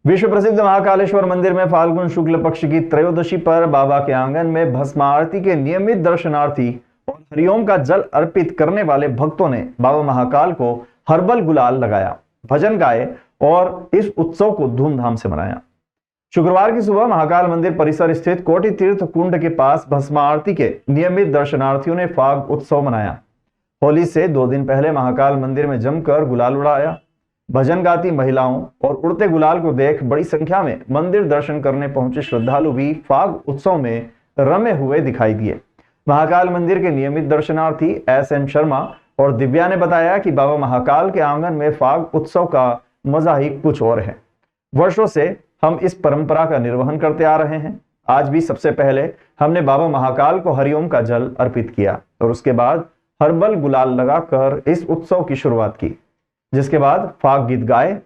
विश्व प्रसिद्ध महाकालेश्वर मंदिर में फाल्गुन शुक्ल पक्ष की त्रयोदशी पर बाबा के आंगन में भस्म आरती के नियमित दर्शनार्थी और हरिओम का जल अर्पित करने वाले भक्तों ने बाबा महाकाल को हर्बल गुलाल लगाया, भजन गाए और इस उत्सव को धूमधाम से मनाया। शुक्रवार की सुबह महाकाल मंदिर परिसर स्थित कोटि तीर्थ कुंड के पास भस्म आरती के नियमित दर्शनार्थियों ने फाग उत्सव मनाया। होली से 2 दिन पहले महाकाल मंदिर में जमकर गुलाल उड़ाया। भजन गाती महिलाओं और उड़ते गुलाल को देख बड़ी संख्या में मंदिर दर्शन करने पहुंचे श्रद्धालु भी फाग उत्सव में रमे हुए दिखाई दिए। महाकाल मंदिर के नियमित दर्शनार्थी SN शर्मा और दिव्या ने बताया कि बाबा महाकाल के आंगन में फाग उत्सव का मजा ही कुछ और है। वर्षों से हम इस परंपरा का निर्वहन करते आ रहे हैं। आज भी सबसे पहले हमने बाबा महाकाल को हरिओम का जल अर्पित किया और उसके बाद हर्बल गुलाल लगाकर इस उत्सव की शुरुआत की, जिसके बाद फाग गीत गाए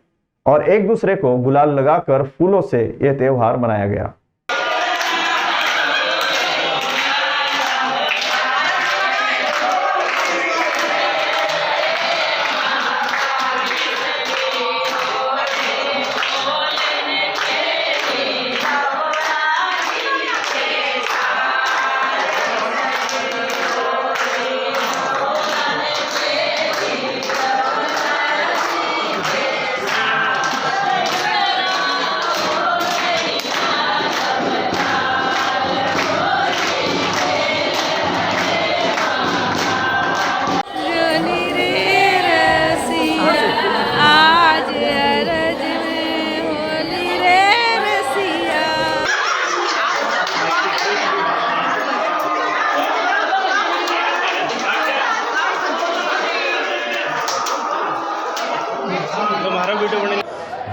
और एक दूसरे को गुलाल लगाकर फूलों से यह त्योहार मनाया गया।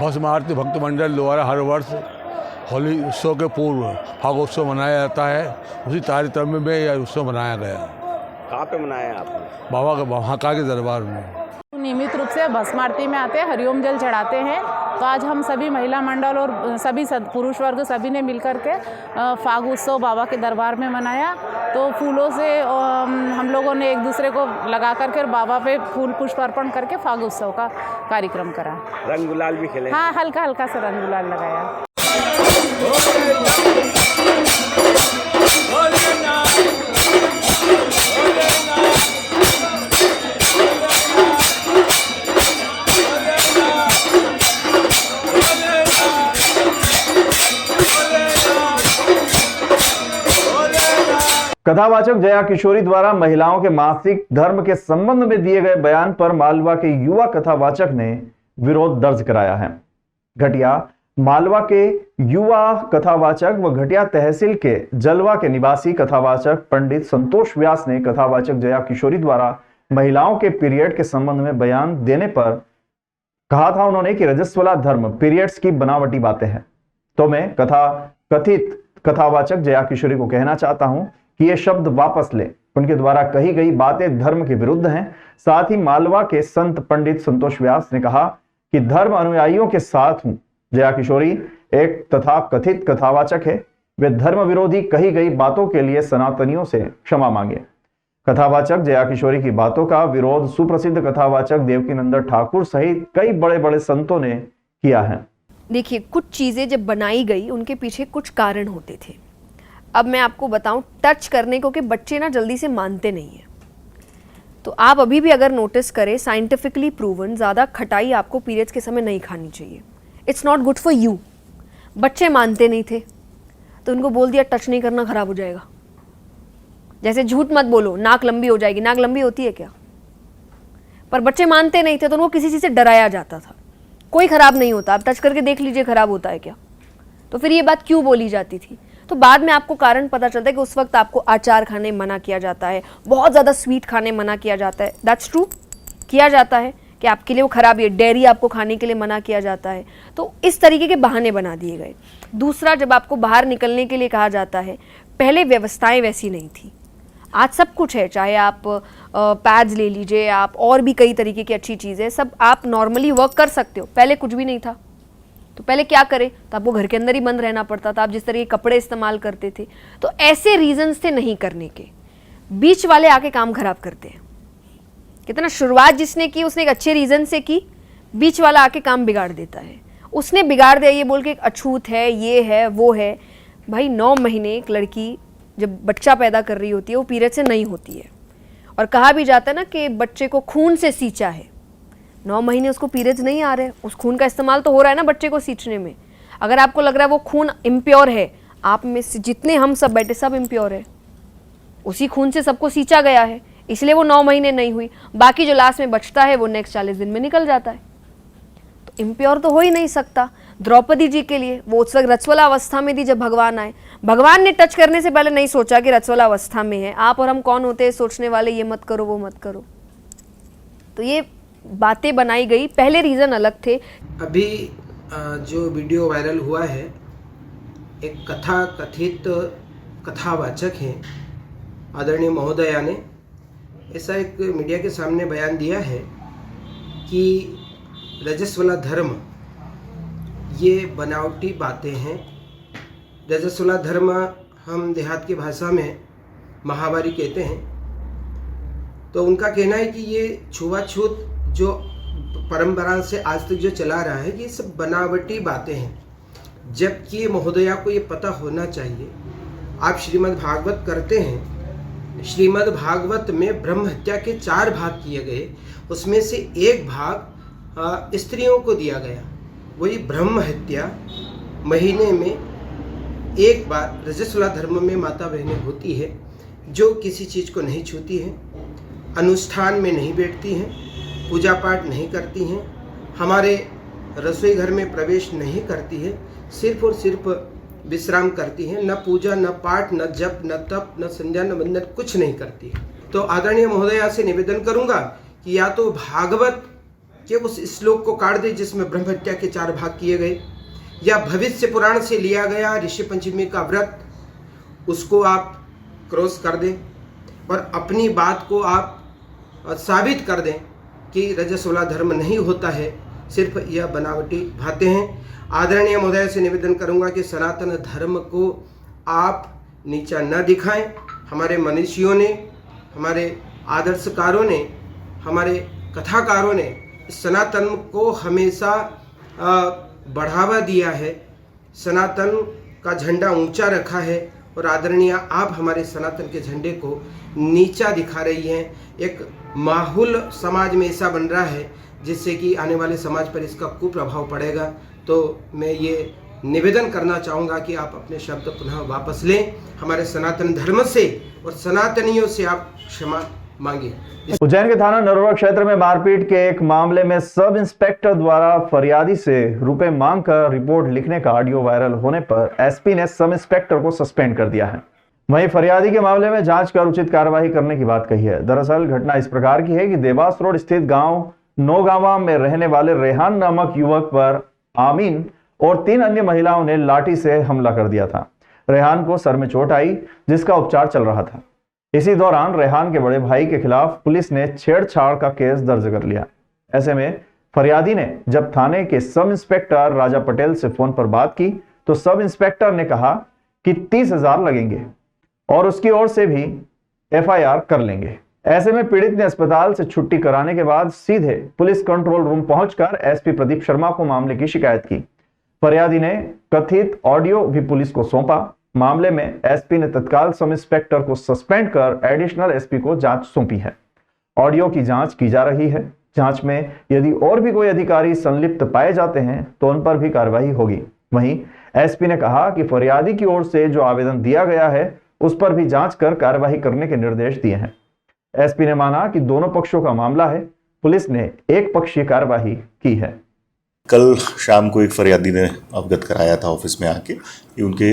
भस्म आरती भक्त मंडल द्वारा हर वर्ष होली उत्सव के पूर्व फाग उत्सव मनाया जाता है। उसी तारतम्य में यह उत्सव मनाया गया। कहाँ पे मनाया आपने? बाबा के महाकाल के दरबार में। नियमित रूप से भस्म आरती में आते हैं, हरिओम जल चढ़ाते हैं। तो आज हम सभी महिला मंडल और सभी पुरुष वर्ग सभी ने मिलकर के फाग उत्सव बाबा के दरबार में मनाया। तो फूलों से हम लोगों ने एक दूसरे को लगा करके बाबा पे फूल पुष्प अर्पण करके फाग उत्सव का कार्यक्रम करा। रंग गुलाल भी खेले? हाँ, हल्का हल्का सा रंग गुलाल लगाया। कथावाचक जया किशोरी द्वारा महिलाओं के मासिक धर्म के संबंध में दिए गए बयान पर मालवा के युवा कथावाचक ने विरोध दर्ज कराया है। घटिया मालवा के युवा कथावाचक व घटिया तहसील के जलवा के निवासी कथावाचक पंडित संतोष व्यास ने कथावाचक जया किशोरी द्वारा महिलाओं के पीरियड के संबंध में बयान देने पर कहा था उन्होंने कि रजस्वला धर्म पीरियड्स की बनावटी बातें हैं। तो मैं कथित कथावाचक जया किशोरी को कहना चाहता हूं कि ये शब्द वापस ले। उनके द्वारा कही गई बातें धर्म के विरुद्ध हैं। साथ ही मालवा के संत पंडित संतोष व्यास ने कहा कि धर्म अनुयायियों के साथ हूं। जया किशोरी एक तथा कथित कथावाचक है। वे धर्म विरोधी कही गई बातों के लिए सनातनियों से क्षमा मांगे। कथावाचक जया किशोरी की बातों का विरोध सुप्रसिद्ध कथावाचक देवकीनंदन ठाकुर सहित कई बड़े बड़े संतों ने किया है। देखिए, कुछ चीजें जब बनाई गई उनके पीछे कुछ कारण होते थे। अब मैं आपको बताऊं, टच करने को कि बच्चे ना जल्दी से मानते नहीं है। तो आप अभी भी अगर नोटिस करें, साइंटिफिकली प्रूवन ज़्यादा खटाई आपको पीरियड्स के समय नहीं खानी चाहिए। It's not good for you. बच्चे मानते नहीं थे तो उनको बोल दिया टच नहीं करना, खराब हो जाएगा। जैसे झूठ मत बोलो, नाक लंबी हो जाएगी। नाक लंबी होती है क्या? पर बच्चे मानते नहीं थे तो उनको किसी चीज़ से डराया जाता था। कोई खराब नहीं होता, आप टच करके देख लीजिए खराब होता है क्या। तो फिर ये बात क्यों बोली जाती थी? तो बाद में आपको कारण पता चलता है कि उस वक्त आपको अचार खाने मना किया जाता है, बहुत ज़्यादा स्वीट खाने मना किया जाता है। दैट्स ट्रू, किया जाता है कि आपके लिए वो खराब है। डेयरी आपको खाने के लिए मना किया जाता है। तो इस तरीके के बहाने बना दिए गए। दूसरा, जब आपको बाहर निकलने के लिए कहा जाता है, पहले व्यवस्थाएं वैसी नहीं थी। आज सब कुछ है, चाहे आप पैड्स ले लीजिए, आप और भी कई तरीके की अच्छी चीज़ें, सब आप नॉर्मली वर्क कर सकते हो। पहले कुछ भी नहीं था। तो पहले क्या करें? तो आपको घर के अंदर ही बंद रहना पड़ता था। आप जिस तरह के कपड़े इस्तेमाल करते थे, तो ऐसे रीजंस थे नहीं करने के। बीच वाले आके काम खराब करते हैं। कितना शुरुआत जिसने की उसने एक अच्छे रीजन से की, बीच वाला आके काम बिगाड़ देता है। उसने बिगाड़ दिया ये बोल के अछूत है, ये है, वो है। भाई 9 महीने एक लड़की जब बच्चा पैदा कर रही होती है वो पीरियड से नहीं होती है, और कहा भी जाता है ना कि बच्चे को खून से सींचा है। 9 महीने उसको पीरियड्स नहीं आ रहे, उस खून का इस्तेमाल तो हो रहा है ना बच्चे को सींचने में। अगर आपको लग रहा है वो खून इम्प्योर है, आप में से जितने हम सब बैठे सब इम्प्योर है, उसी खून से सबको सींचा गया है, इसलिए वो 9 महीने नहीं हुई। बाकी जो लास्ट में बचता है वो नेक्स्ट 40 दिन में निकल जाता है, तो इम्प्योर तो हो ही नहीं सकता। द्रौपदी जी के लिए वो उस वक्त रजस्वला अवस्था में थी जब भगवान आए। भगवान ने टच करने से पहले नहीं सोचा कि रजस्वला अवस्था में है। आप और हम कौन होते हैं सोचने वाले, ये मत करो वो मत करो। तो ये बातें बनाई गई, पहले रीज़न अलग थे। अभी जो वीडियो वायरल हुआ है, एक कथित कथावाचक हैं आदरणीय महोदया ने ऐसा एक मीडिया के सामने बयान दिया है कि रजस्वला धर्म ये बनावटी बातें हैं। रजस्वला धर्म हम देहात की भाषा में महावारी कहते हैं। तो उनका कहना है कि ये छुआछूत जो परंपरा से आज तक जो चला रहा है, ये सब बनावटी बातें हैं। जबकि महोदया को ये पता होना चाहिए, आप श्रीमद् भागवत करते हैं, श्रीमद् भागवत में ब्रह्म हत्या के 4 भाग किए गए, उसमें से एक भाग स्त्रियों को दिया गया। वही ब्रह्म हत्या महीने में एक बार रजस्वला धर्म में माता बहनें होती है, जो किसी चीज़ को नहीं छूती हैं, अनुष्ठान में नहीं बैठती हैं, पूजा पाठ नहीं करती हैं, हमारे रसोई घर में प्रवेश नहीं करती है, सिर्फ और सिर्फ विश्राम करती हैं। न पूजा, न पाठ, न जप, न तप, न संध्या, न वंदन, कुछ नहीं करती है। तो आदरणीय महोदया से निवेदन करूंगा कि या तो भागवत के उस श्लोक को काट दे जिसमें ब्रह्म हत्या के 4 भाग किए गए, या भविष्य पुराण से लिया गया ऋषि पंचमी का व्रत, उसको आप क्रॉस कर दें और अपनी बात को आप साबित कर दें कि रजस्वला धर्म नहीं होता है, सिर्फ यह बनावटी बातें हैं। आदरणीय महोदय से निवेदन करूंगा कि सनातन धर्म को आप नीचा न दिखाएं। हमारे मनीषियों ने, हमारे आदर्शकारों ने, हमारे कथाकारों ने सनातन को हमेशा बढ़ावा दिया है, सनातन का झंडा ऊंचा रखा है, और आदरणीय आप हमारे सनातन के झंडे को नीचा दिखा रही हैं। एक माहौल समाज में ऐसा बन रहा है जिससे कि आने वाले समाज पर इसका कुप्रभाव पड़ेगा। तो मैं ये निवेदन करना चाहूँगा कि आप अपने शब्द पुनः वापस लें, हमारे सनातन धर्म से और सनातनियों से आप क्षमा मांगिए। उज्जैन के थाना नरोवा क्षेत्र में मारपीट के एक मामले में सब इंस्पेक्टर द्वारा फरियादी से रुपए मांगकर रिपोर्ट लिखने का ऑडियो वायरल होने पर एसपी ने सब इंस्पेक्टर को सस्पेंड कर दिया है। वहीं फरियादी के मामले में जांच कर उचित कार्रवाई करने की बात कही है। दरअसल घटना इस प्रकार की है कि देवास रोड स्थित गांव नौगांवा में रहने वाले रेहान नामक युवक पर आमीन और 3 अन्य महिलाओं ने लाठी से हमला कर दिया था। रेहान को सर में चोट आई, जिसका उपचार चल रहा था। इसी दौरान रेहान के बड़े भाई के खिलाफ पुलिस ने छेड़छाड़ का केस दर्ज कर लिया। ऐसे में फरियादी ने जब थाने के सब इंस्पेक्टर राजा पटेल से फोन पर बात की तो सब इंस्पेक्टर ने कहा कि 30,000 लगेंगे और उसकी ओर से भी FIR कर लेंगे। ऐसे में पीड़ित ने अस्पताल से छुट्टी कराने के बाद सीधे पुलिस कंट्रोल रूम पहुंचकर एसपी प्रदीप शर्मा को मामले की शिकायत की। फरियादी ने कथित ऑडियो भी पुलिस को सौंपा। मामले में एसपी ने तत्काल सब इंस्पेक्टर को सस्पेंड कर एडिशनल एसपी को जांच सौंपी है। ऑडियो की जांच की जा रही है। जांच में यदि और भी कोई अधिकारी संलिप्त पाए जाते हैं तो उन पर भी कार्रवाई होगी। वहीं एसपी ने कहा कि फरियादी की ओर से जो आवेदन दिया गया है उस पर भी जांच कर कार्रवाई करने के निर्देश दिए हैं। एसपी ने माना कि दोनों पक्षों का मामला है, पुलिस ने एक पक्षीय कार्रवाई की है। कल शाम को एक फरियादी ने अवगत कराया था ऑफिस में आके कि उनके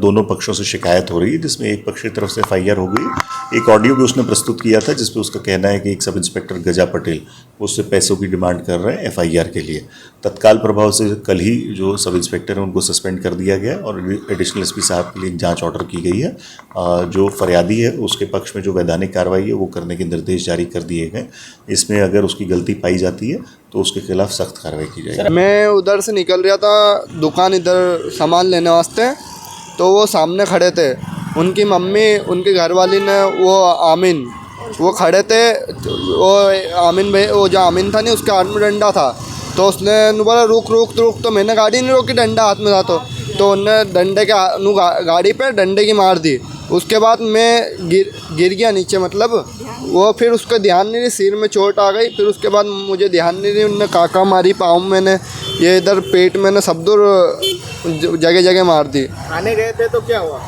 दोनों पक्षों से शिकायत हो रही है, जिसमें एक पक्ष की तरफ से FIR हो गई। एक ऑडियो भी उसने प्रस्तुत किया था जिसपे उसका कहना है कि एक सब इंस्पेक्टर गजा पटेल उससे पैसों की डिमांड कर रहे हैं FIR के लिए। तत्काल प्रभाव से कल ही जो सब इंस्पेक्टर हैं उनको सस्पेंड कर दिया गया और एडिशनल एसपी साहब के लिए एक जाँच ऑर्डर की गई है। जो फरियादी है उसके पक्ष में जो वैधानिक कार्रवाई है वो करने के निर्देश जारी कर दिए गए। इसमें अगर उसकी गलती पाई जाती है तो उसके खिलाफ सख्त कार्रवाई की जाएगी। मैं उधर से निकल रहा था दुकान इधर सामान लेने वास्ते, तो वो सामने खड़े थे। उनकी मम्मी उनके घरवाली ने वो खड़े थे। वो आमीन भाई, वो जो आमीन था नहीं, उसके हाथ में डंडा था। तो उसने बोला रुक रुक रुक, तो मैंने गाड़ी नहीं रोकी, डंडा हाथ में था तो उनने डंडे के गाड़ी पे डंडे की मार दी। उसके बाद मैं गिर गया नीचे, मतलब वो फिर उसका ध्यान नहीं रही, सिर में चोट आ गई। फिर उसके बाद मुझे ध्यान नहीं रही, उनने काका मारी पाँव मैंने, ये इधर पेट मैंने सब दूर जगह जगह मार दी। थाने गए थे तो क्या हुआ?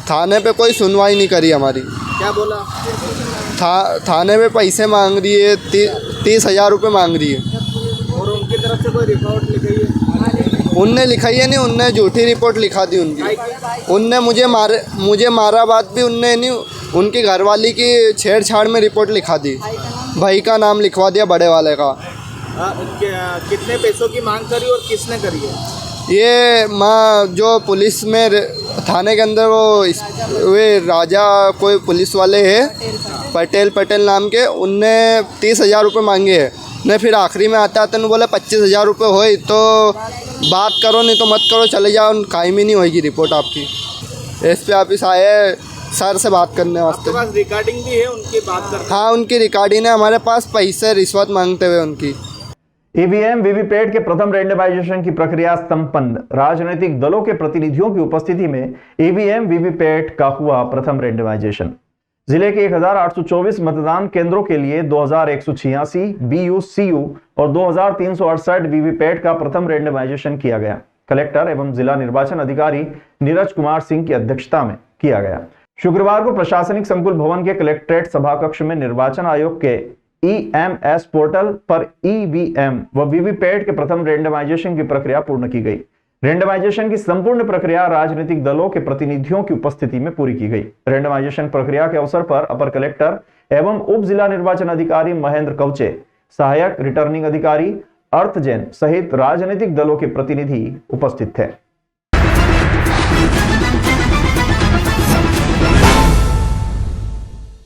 थाने पे कोई सुनवाई नहीं करी हमारी। क्या बोला? थाने पे पैसे मांग रही है, 30,000 रुपये मांग रही है। और उनकी तरफ से कोई रिपोर्ट लिखाई है? उनने लिखाई है नहीं, उनने झूठी रिपोर्ट लिखा दी उनकी। उनने मुझे मारा बात भी उनने नहीं, उनकी घरवाली की छेड़छाड़ में रिपोर्ट लिखा दी, भाई का नाम लिखवा दिया, बड़े वाले का। कितने पैसों की मांग करी और किसने करी है? ये माँ जो पुलिस में थाने के अंदर वे राजा कोई पुलिस वाले हैं, पटेल नाम के, उनने 30,000 रुपये मांगे हैं ने। फिर आखिरी में आते आते बोला 25,000 रुपये होए तो बात करो, नहीं तो मत करो, चले जाओ, कायम ही नहीं होगी रिपोर्ट आपकी। एसपी ऑफिस आए सर से बात करने वास्ते। आपके पास रिकॉर्डिंग भी है उनकी बात करते? हाँ, उनकी रिकॉर्डिंग है हमारे पास, पैसे रिश्वत मांगते हुए उनकी। ईवीएम वीवीपैट के प्रथम रैंडमाइजेशन की प्रक्रिया संपन्न। राजनीतिक दलों के प्रतिनिधियों की उपस्थिति में ईवीएम वीवीपैट का हुआ प्रथम रैंडमाइजेशन। जिले के 1824 मतदान केंद्रों के लिए 2186 BU/CU और 2368 वीवीपैट का प्रथम रैंडमाइजेशन किया गया। कलेक्टर एवं जिला निर्वाचन अधिकारी नीरज कुमार सिंह की अध्यक्षता में किया गया। शुक्रवार को प्रशासनिक संकुल भवन के कलेक्ट्रेट सभाकक्ष में निर्वाचन आयोग के EMS पोर्टल पर EVM व वीवीपैट के प्रथम रैंडमाइजेशन की प्रक्रिया पूर्ण की गई। रैंडमाइजेशन की संपूर्ण प्रक्रिया राजनीतिक दलों के प्रतिनिधियों की उपस्थिति में पूरी की गई। रैंडमाइजेशन प्रक्रिया के अवसर पर अपर कलेक्टर एवं उप जिला निर्वाचन अधिकारी महेंद्र कवचे, सहायक रिटर्निंग अधिकारी अर्थ जैन सहित राजनीतिक दलों के प्रतिनिधि उपस्थित थे।